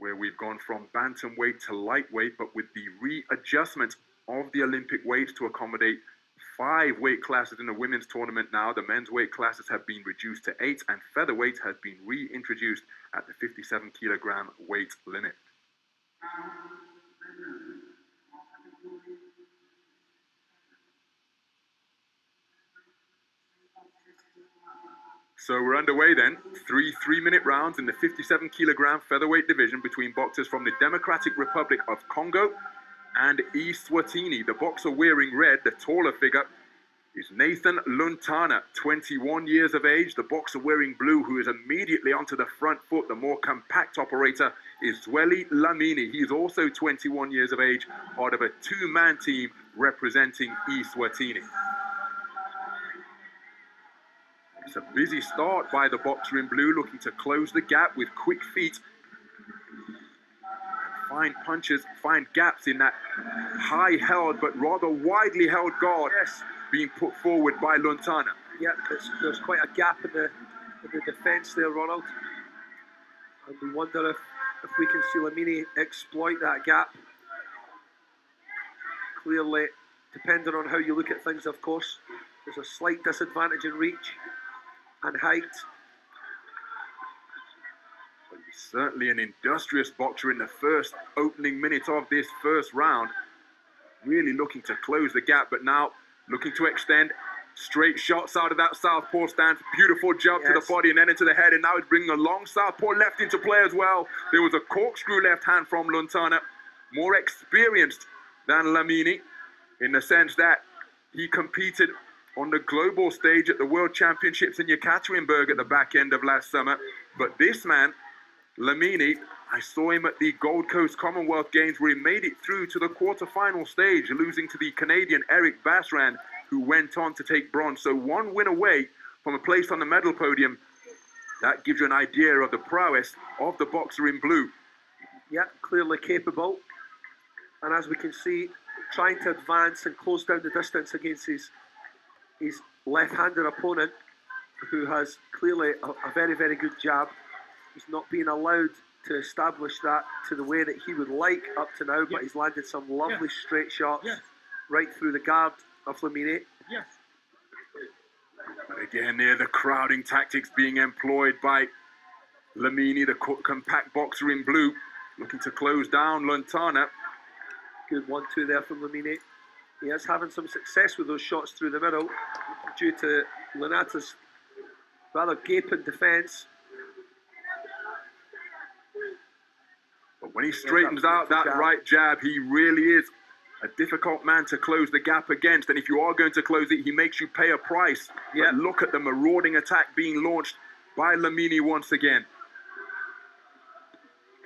where we've gone from bantamweight to lightweight, but with the readjustment of the Olympic weights to accommodate 5 weight classes in the women's tournament now. The men's weight classes have been reduced to 8, and featherweight has been reintroduced at the 57 kilogram weight limit. So we're underway then. 3 3-minute rounds in the 57 kilogram featherweight division between boxers from the Democratic Republic of Congo and Eswatini. The boxer wearing red, the taller figure, is Nathan LUNATA, 21 years of age. The boxer wearing blue, who is immediately onto the front foot, the more compact operator, is Zweli Dlamini. He is also 21 years of age, part of a 2-man team representing Eswatini. It's a busy start by the boxer in blue, looking to close the gap with quick feet. Find punches, find gaps in that high-held but rather widely held guard being put forward by LUNATA. Yeah, there's quite a gap in the defence there, Ronald. And we wonder if we can see Dlamini exploit that gap. Clearly, depending on how you look at things, of course, there's a slight disadvantage in reach and height. But he's certainly an industrious boxer in the first opening minute of this first round. Really looking to close the gap, but now looking to extend. Straight shots out of that southpaw stance. Beautiful jump to the body and then into the head. And now he's bringing a long southpaw left into play as well. There was a corkscrew left hand from LUNATA. More experienced than Dlamini in the sense that he competed on the global stage at the World Championships in Yekaterinburg at the back end of last summer. But this man, Dlamini, I saw him at the Gold Coast Commonwealth Games where he made it through to the quarterfinal stage, losing to the Canadian Eric Basran, who went on to take bronze. So 1 win away from a place on the medal podium. That gives you an idea of the prowess of the boxer in blue. Yeah, clearly capable. And as we can see, trying to advance and close down the distance against his left-handed opponent, who has clearly a very, very good jab. He's not being allowed to establish that to the way that he would like up to now, but he's landed some lovely straight shots right through the guard of Dlamini. But again, there the crowding tactics being employed by Dlamini, the compact boxer in blue, looking to close down LUNATA. Good 1-2 there from Dlamini. He is having some success with those shots through the middle due to LUNATA's rather gaping defence. But when he straightens out that right jab, he really is a difficult man to close the gap against. And if you are going to close it, he makes you pay a price. But look at the marauding attack being launched by Dlamini once again.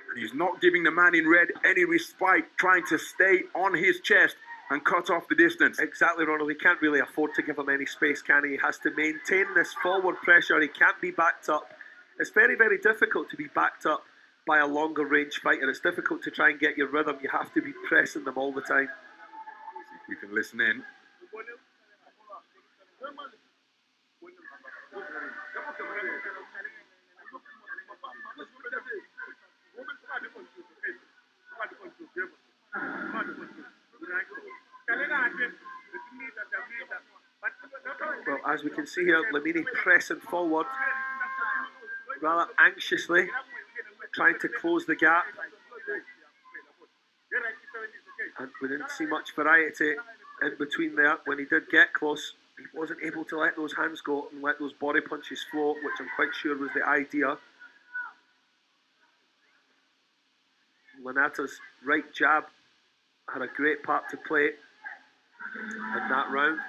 And he's not giving the man in red any respite, trying to stay on his chest and cut off the distance. Exactly, Ronald. He can't really afford to give him any space, can he? He has to maintain this forward pressure. He can't be backed up. It's very, very difficult to be backed up by a longer range fighter. It's difficult to try and get your rhythm. You have to be pressing them all the time. See if we can listen in. Well, as we can see here, Dlamini pressing forward rather anxiously, trying to close the gap. And we didn't see much variety in between there. When he did get close, he wasn't able to let those hands go and let those body punches flow, which I'm quite sure was the idea. LUNATA's right jab had a great part to play in that round.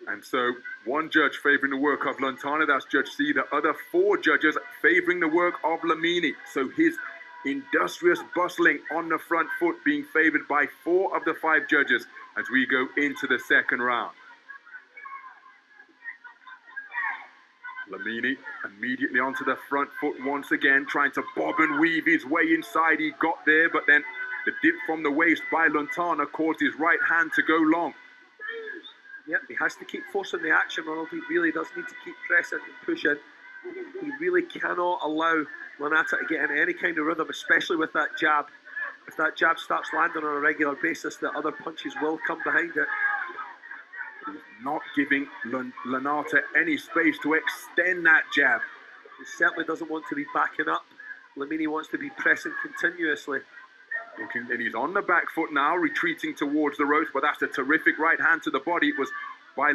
And so one judge favouring the work of LUNATA, that's Judge C. The other 4 judges favouring the work of Dlamini. So his industrious bustling on the front foot being favoured by 4 of the 5 judges as we go into the second round. Dlamini immediately onto the front foot once again, trying to bob and weave his way inside. He got there, but then the dip from the waist by LUNATA caused his right hand to go long. Yep, he has to keep forcing the action, Ronald. He really does need to keep pressing and pushing. He really cannot allow LUNATA to get in any kind of rhythm, especially with that jab. If that jab starts landing on a regular basis, the other punches will come behind it. He's not giving LUNATA any space to extend that jab. He certainly doesn't want to be backing up. Dlamini wants to be pressing continuously. Looking, and he's on the back foot now, retreating towards the ropes, but that's a terrific right hand to the body. It was by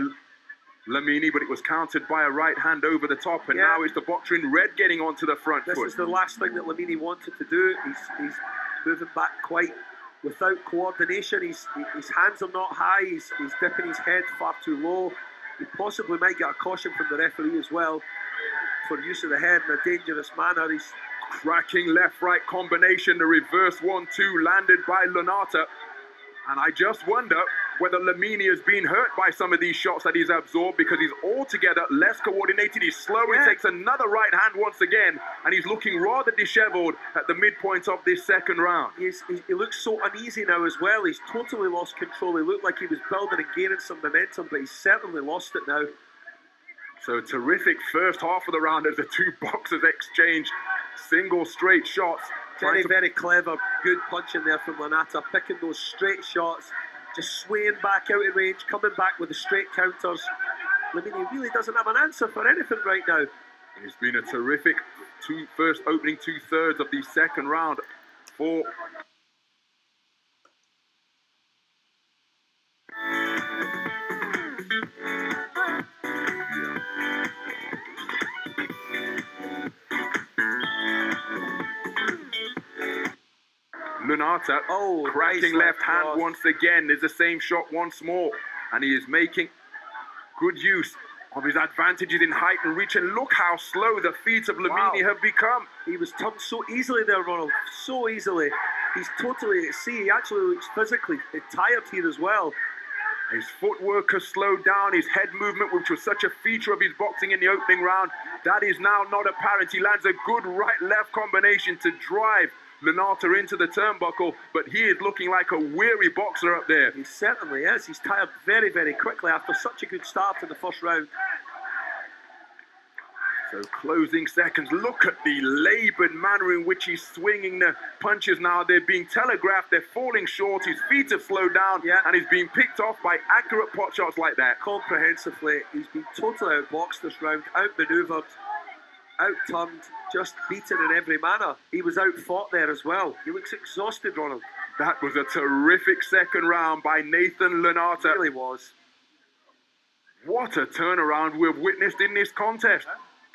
Dlamini, but it was countered by a right hand over the top, and now it's the boxer in red getting onto the front foot. This is the last thing that Dlamini wanted to do. He's moving back quite without coordination. His hands are not high. He's dipping his head far too low. He possibly might get a caution from the referee as well for use of the head in a dangerous manner. He's cracking left-right combination, the reverse 1-2 landed by LUNATA. And I just wonder whether Dlamini has been hurt by some of these shots that he's absorbed, because he's altogether less coordinated. He's slow. He takes another right hand once again, and he's looking rather disheveled at the midpoint of this second round. He looks so uneasy now as well. He's totally lost control. He looked like he was building and gaining some momentum, but he's certainly lost it now. So terrific first half of the round as the two boxers exchange single straight shots. Very, very clever, good punching there from LUNATA, picking those straight shots, just swaying back out of range, coming back with the straight counters. Dlamini really doesn't have an answer for anything right now. It's been a terrific first opening two-thirds of the second round for LUNATA. Cracking left hand once again. There's the same shot once more, and he is making good use of his advantages in height and reach. And look how slow the feet of Dlamini have become. He was turned so easily there, Ronald, so easily. He's totally at sea. He actually looks physically tired here as well. His footwork has slowed down. His head movement, which was such a feature of his boxing in the opening round, that is now not apparent. He lands a good right-left combination to drive LUNATA into the turnbuckle, but he is looking like a weary boxer up there. He certainly is. He's tired very, very quickly after such a good start in the first round. So closing seconds. Look at the laboured manner in which he's swinging the punches now. They're being telegraphed. They're falling short. His feet have slowed down, and he's being picked off by accurate pot shots like that. Comprehensively. He's been totally outboxed this round, outmanoeuvred, out-turned, just beaten in every manner. He was out-fought there as well. He looks exhausted, Ronald. That was a terrific second round by Nathan LUNATA. It really was. What a turnaround we've witnessed in this contest.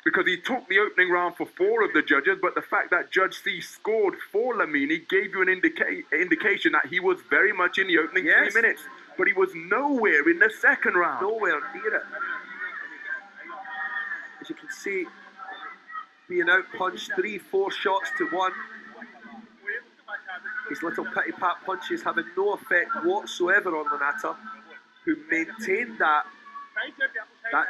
Because he took the opening round for 4 of the judges, but the fact that Judge C scored for Dlamini gave you an indication that he was very much in the opening 3 minutes. But he was nowhere in the second round. Nowhere near it. As you can see, being out-punched 3-4 shots to 1. His little pity-pat punches having no effect whatsoever on LUNATA, who maintained that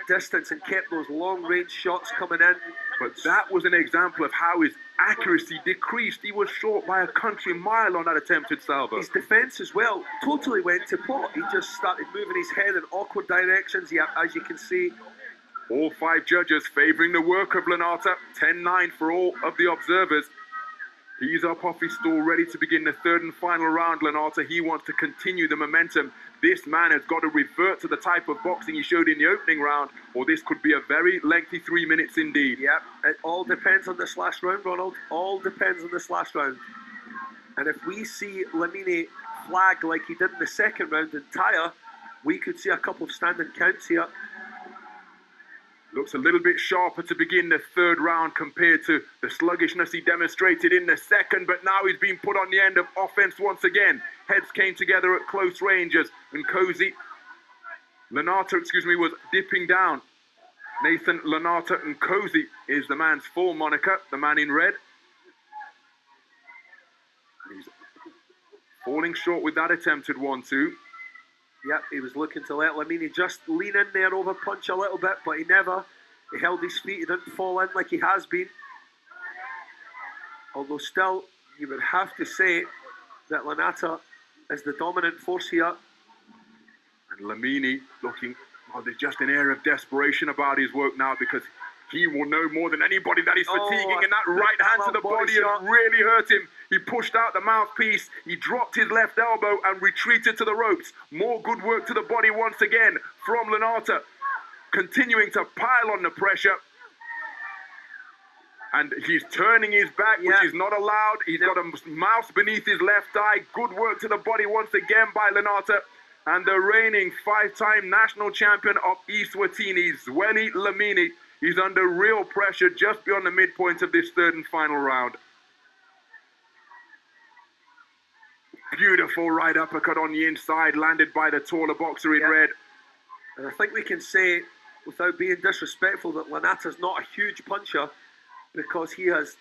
distance and kept those long-range shots coming in. But that was an example of how his accuracy decreased. He was short by a country mile on that attempted salvo. His defence as well totally went to pot. He just started moving his head in awkward directions, as you can see. All 5 judges favouring the work of LUNATA. 10-9 for all of the observers. He's up off his stool, ready to begin the third and final round. LUNATA, he wants to continue the momentum. This man has got to revert to the type of boxing he showed in the opening round, or this could be a very lengthy 3 minutes indeed. Yep, it all depends on this last round, Ronald. All depends on this last round. And if we see Dlamini flag like he did in the second round and tire, we could see a couple of standing counts here. Looks a little bit sharper to begin the third round compared to the sluggishness he demonstrated in the second, but now he's been put on the end of offense once again. Heads came together at close ranges, and LUNATA, was dipping down. Nathan LUNATA Nkosi is the man's full moniker, the man in red. He's falling short with that attempted 1-2. Yep, he was looking to let Dlamini just lean in there, over punch a little bit, but he never. He held his feet, he didn't fall in like he has been. Although still, you would have to say that LUNATA is the dominant force here. And Dlamini looking, well, there's just an air of desperation about his work now, because He will know more than anybody that he's fatiguing, and that right hand to the body shot has really hurt him. He pushed out the mouthpiece, he dropped his left elbow and retreated to the ropes. More good work to the body once again from LUNATA, continuing to pile on the pressure. And he's turning his back, which is not allowed. He's got a mouse beneath his left eye. Good work to the body once again by LUNATA. And the reigning 5-time national champion of Eswatini, Zweli Dlamini, he's under real pressure just beyond the midpoint of this third and final round. Beautiful right uppercut on the inside, landed by the taller boxer in red. And I think we can say, without being disrespectful, that LUNATA's not a huge puncher, because he has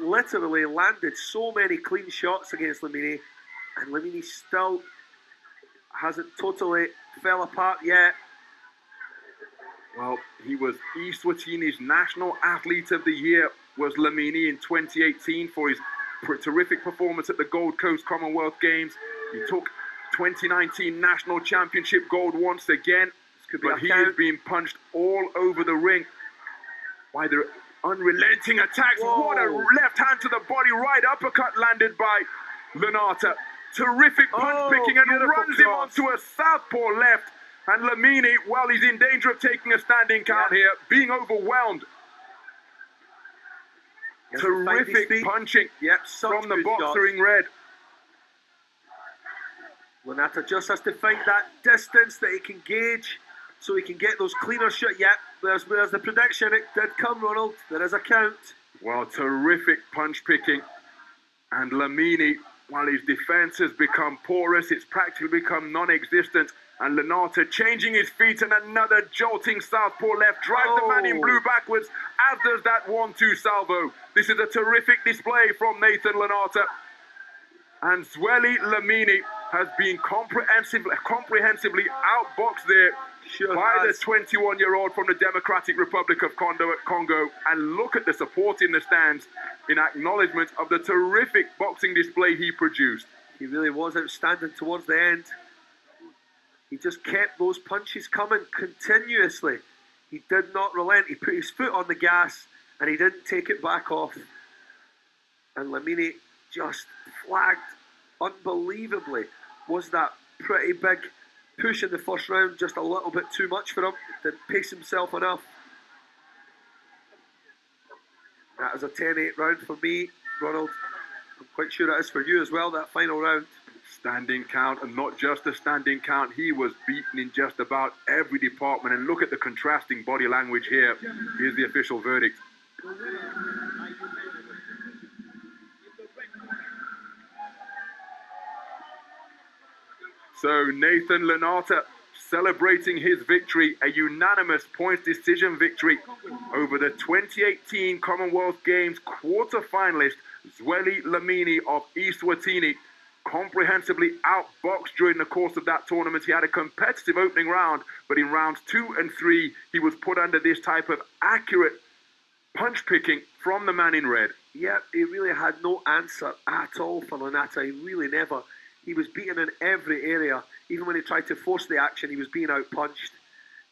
literally landed so many clean shots against Dlamini, and Dlamini still hasn't totally fell apart yet. Well, he was Eswatini's National Athlete of the Year, was Dlamini in 2018 for his terrific performance at the Gold Coast Commonwealth Games. He took 2019 National Championship gold once again, but he is being punched all over the ring by the unrelenting attacks. Whoa. What a left hand to the body, right uppercut landed by LUNATA. Terrific punch picking, and runs him onto a southpaw left. And Dlamini, well, he's in danger of taking a standing count here, being overwhelmed. Terrific punching from the boxer in red. LUNATA just has to find that distance that he can gauge so he can get those cleaner shots. There's the prediction. It did come, Ronald. There is a count. Well, terrific punch picking. And Dlamini, while his defense has become porous, it's practically become non-existent. And LUNATA changing his feet, and another jolting southpaw left drives the man in blue backwards, as does that 1-2 salvo. This is a terrific display from Nathan LUNATA. And Zweli Dlamini has been comprehensively outboxed there by the 21-year-old from the Democratic Republic of Congo. And look at the support in the stands in acknowledgement of the terrific boxing display he produced. He really was outstanding towards the end. He just kept those punches coming continuously. He did not relent. He put his foot on the gas and he didn't take it back off. And Dlamini just flagged unbelievably. Was that pretty big push in the first round just a little bit too much for him? Didn't pace himself enough. That is a 10-8 round for me, Ronald. I'm quite sure it is for you as well, that final round. Standing count, and not just a standing count. He was beaten in just about every department. And look at the contrasting body language here. Here's the official verdict. So Nathan LUNATA celebrating his victory, a unanimous points decision victory over the 2018 Commonwealth Games quarter-finalist Zweli Dlamini of Eswatini. Comprehensively outboxed during the course of that tournament. He had a competitive opening round, but in rounds 2 and 3, he was put under this type of accurate punch picking from the man in red. Yeah, he really had no answer at all for LUNATA. He really never. He was beaten in every area. Even when he tried to force the action, he was being outpunched.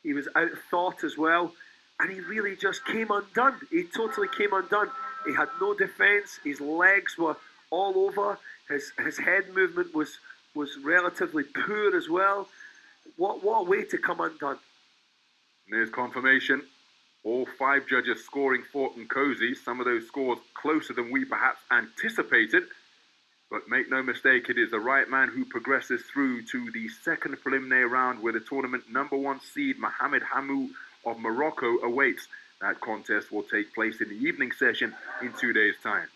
He was outthought as well. And he really just came undone. He totally came undone. He had no defense. His legs were all over. His head movement was relatively poor as well. What a way to come undone. There's confirmation. All 5 judges scoring for Nkosi. Some of those scores closer than we perhaps anticipated. But make no mistake, it is the right man who progresses through to the second preliminary round, where the tournament #1 seed Mohamed Hamou of Morocco awaits. That contest will take place in the evening session in 2 days' time.